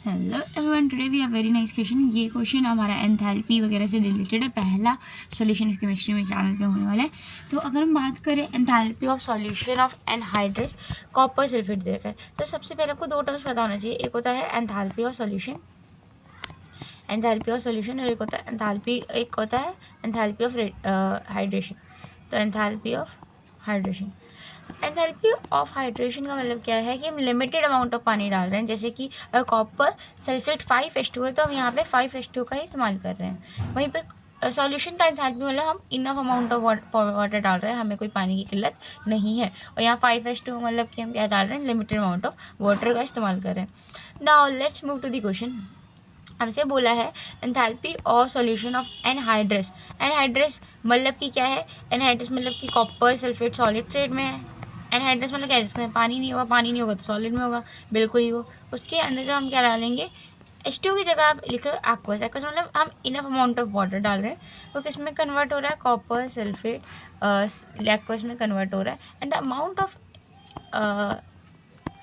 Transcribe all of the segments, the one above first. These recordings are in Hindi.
Hello everyone, today we have very nice question. ये क्वेश्चन हमारा एंथैल्पी वगैरह से रिलेटेड है, पहला सॉल्यूशन ऑफ केमिस्ट्री में चैनल पे होने वाला है। तो अगर हम बात करें enthalpy of solution of anhydrous copper sulphate देकर, तो सबसे पहले आपको दो टर्म्स पता होना चाहिए। एक होता है enthalpy of solution, enthalpy of solution, और एक होता है एंथैल्पी ऑफ हाइड्रेशन। तो enthalpy of hydration, enthalpy of hydration का मतलब क्या है कि हम लिमिटेड अमाउंट ऑफ पानी डाल रहे हैं। जैसे कि कॉपर सल्फेट 5H2 है, तो हम यहाँ पे 5H2 का ही इस्तेमाल कर रहे हैं। वहीं पे सॉल्यूशन का एंथैल्पी मतलब हम इनफ अमाउंट ऑफ वाटर डाल रहे हैं, हमें कोई पानी की किल्लत नहीं है। और यहाँ 5H2 मतलब कि हम क्या डाल रहे हैं, लिमिटेड अमाउंट ऑफ वाटर का इस्तेमाल कर रहे हैं। Now let's move to the question. हमसे बोला है एंथैल्पी और सॉल्यूशन ऑफ एनहाइड्रस। एनहाइड्रस मतलब कि क्या है, एनहाइड्रस मतलब कि कॉपर सल्फेट सॉलिड स्टेट में है। एनहाइड्रस मतलब क्या है, जिसमें पानी नहीं होगा तो सॉलिड में होगा, बिल्कुल ही हो। उसके अंदर जो हम क्या डालेंगे, H2 की जगह आप लिख रहे हो एक्वस। एक्वस मतलब हम इनफ अमाउंट ऑफ वाटर डाल रहे हैं, तो किसमें कन्वर्ट हो रहा है, कॉपर सल्फेट एक्वस में कन्वर्ट हो रहा है। And the amount of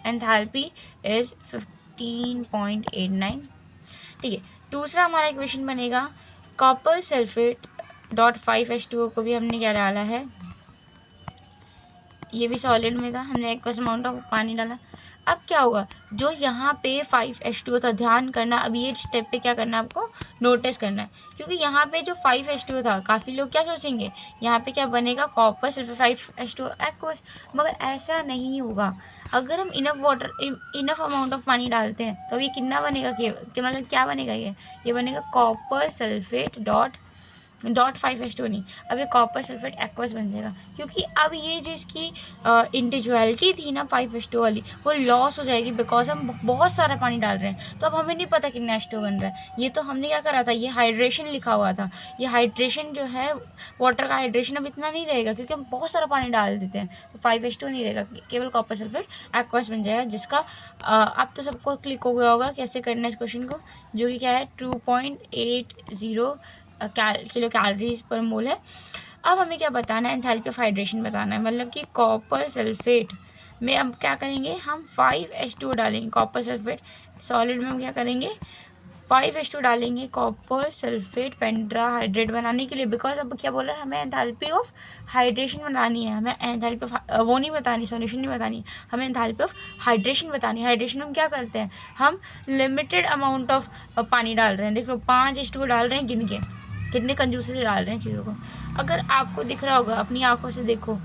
enthalpy is 15.89। ठीक है, दूसरा हमारा इक्वेशन बनेगा कॉपर सल्फेट डॉट 5H2O को भी हमने क्या डाला है, ये भी सॉलिड में था, हमने एक अमाउंट ऑफ पानी डाला। अब क्या होगा, जो यहाँ पे 5H2O था, ध्यान करना, अभी ये स्टेप पे क्या करना है आपको, नोटिस करना है। क्योंकि यहाँ पे जो 5H2O था, काफ़ी लोग क्या सोचेंगे, यहाँ पे क्या बनेगा, कॉपर सल्फेट 5H2O एक्वस। मगर ऐसा नहीं होगा। अगर हम इनफ अमाउंट ऑफ पानी डालते हैं, तो ये कितना बनेगा, मतलब क्या बनेगा, ये बनेगा कॉपर सल्फेट डॉट 5H2 नहीं, अब ये कॉपर सल्फेट एक्वस बन जाएगा। क्योंकि अब ये जो इसकी इंडिविजुअलिटी थी ना 5H2 वाली, वो लॉस हो जाएगी, बिकॉज हम बहुत सारा पानी डाल रहे हैं। तो अब हमें नहीं पता कितना H2 बन रहा है। ये तो हमने क्या करा था, ये हाइड्रेशन लिखा हुआ था। ये हाइड्रेशन जो है, वाटर का हाइड्रेशन अब इतना नहीं रहेगा, क्योंकि हम बहुत सारा पानी डाल देते हैं। तो 5H2 नहीं रहेगा, केवल कॉपर सल्फेट एक्वस बन जाएगा, जिसका अब तो सबको क्लिक हो गया होगा कैसे करना है इस क्वेश्चन को, जो कि क्या है 2.80 किलो कैलोरीज पर मोल है। अब हमें क्या बताना है, एंथैल्पी ऑफ हाइड्रेशन बताना है। मतलब कि कॉपर सल्फेट में हम क्या करेंगे, हम 5H2 डालेंगे। कॉपर सल्फेट सॉलिड में हम क्या करेंगे, 5H2 डालेंगे कॉपर सल्फेट पेंट्राहाइड्रेट बनाने के लिए। बिकॉज अब क्या बोल रहा है, हमें एंथैल्पी ऑफ हाइड्रेशन बनानी है, हमें एंथैल्पी ऑफ वो नहीं बतानी, सॉल्यूशन नहीं बतानी, हमें एंथैल्पी ऑफ हाइड्रेशन बतानी है। हाइड्रेशन में हम क्या करते हैं, हम लिमिटेड अमाउंट ऑफ पानी डाल रहे हैं। देख लो 5H2 डाल रहे हैं, गिन के कितने कंजूसी से डाल रहे हैं चीज़ों को। अगर आपको दिख रहा होगा, अपनी आंखों से देखो,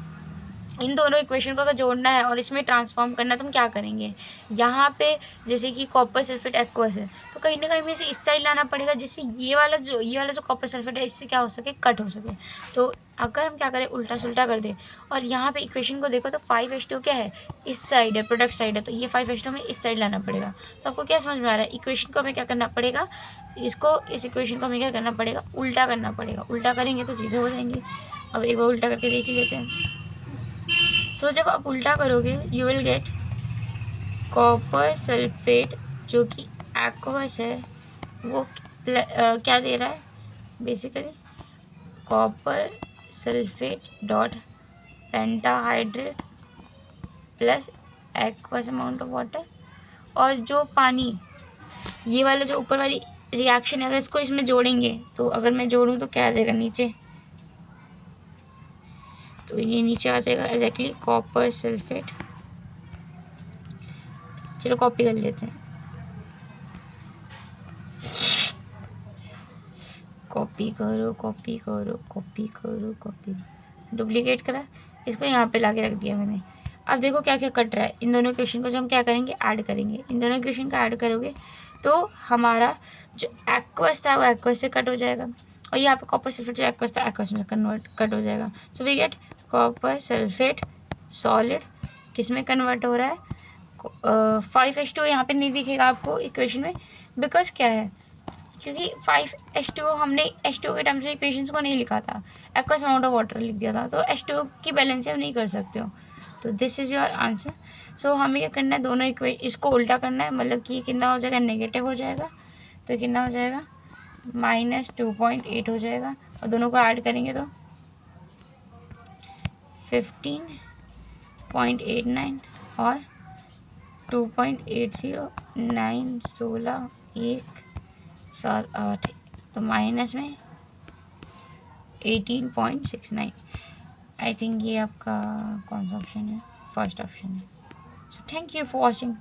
इन दोनों इक्वेशन को अगर जोड़ना है और इसमें ट्रांसफॉर्म करना है, तो हम क्या करेंगे, यहाँ पे जैसे कि कॉपर सल्फेट एक्वस है, तो कहीं ना कहीं में से इस साइड लाना पड़ेगा, जिससे ये वाला जो कॉपर सल्फेट है, इससे क्या हो सके, कट हो सके। तो अगर हम क्या करें, उल्टा सुल्टा कर दें, और यहाँ पे इक्वेशन को देखो, तो 5H2 क्या है, इस साइड है, प्रोडक्ट साइड है, तो ये 5H2 में इस साइड लाना पड़ेगा। तो आपको क्या समझ में आ रहा है, इक्वेशन को हमें क्या करना पड़ेगा, इस इक्वेशन को हमें क्या करना पड़ेगा, उल्टा करना पड़ेगा। उल्टा करेंगे तो चीज़ें हो जाएंगी। अब एक बार उल्टा करके देख ही लेते हैं। सो जब आप उल्टा करोगे, you will get copper sulphate जो कि एक्वस है, वो क्या दे रहा है, basically copper sulphate dot pentahydrate plus aqueous amount of water. और जो पानी, ये वाला जो ऊपर वाली रिएक्शन है, अगर इसको इसमें जोड़ेंगे, तो अगर मैं जोड़ूँ तो क्या आ जाएगा नीचे, तो ये नीचे आ जाएगा एग्जैक्टली कॉपर सल्फेट। चलो कॉपी कर लेते हैं, कॉपी करो कॉपी करो कॉपी करो कॉपी, डुप्लीकेट करा, इसको यहाँ पे लाके रख दिया मैंने। अब देखो क्या क्या कट रहा है, इन दोनों क्वेश्चन को जो हम क्या करेंगे, ऐड करेंगे। इन दोनों क्वेश्चन का ऐड करोगे तो हमारा जो एक्वस था वो एक्वस से कट हो जाएगा, और यहाँ पे कॉपर सल्फेट जो एक्वस था एक्वस में कट हो जाएगा। So we get copper sulphate solid किस में कन्वर्ट हो रहा है, 5H2 यहाँ पे नहीं दिखेगा आपको इक्वेशन में, बिकॉज क्या है, क्योंकि 5H2 हमने H2 के टर्म्स में इक्वेशंस को नहीं लिखा था, एक्वस अमाउंट ऑफ वाटर लिख दिया था, तो H2 की बैलेंस आप नहीं कर सकते हो। तो दिस इज़ योर आंसर। सो हमें क्या करना है, दोनों इसको उल्टा करना है, मतलब कि कितना हो जाएगा, नेगेटिव हो जाएगा, तो कितना हो जाएगा, -2.8 हो जाएगा, और दोनों को ऐड करेंगे तो 15.89 और 2.80 9 16 1 7 8, तो माइनस में 18.69। आई थिंक ये आपका कौन सा ऑप्शन है, फर्स्ट ऑप्शन है। So thank you for watching.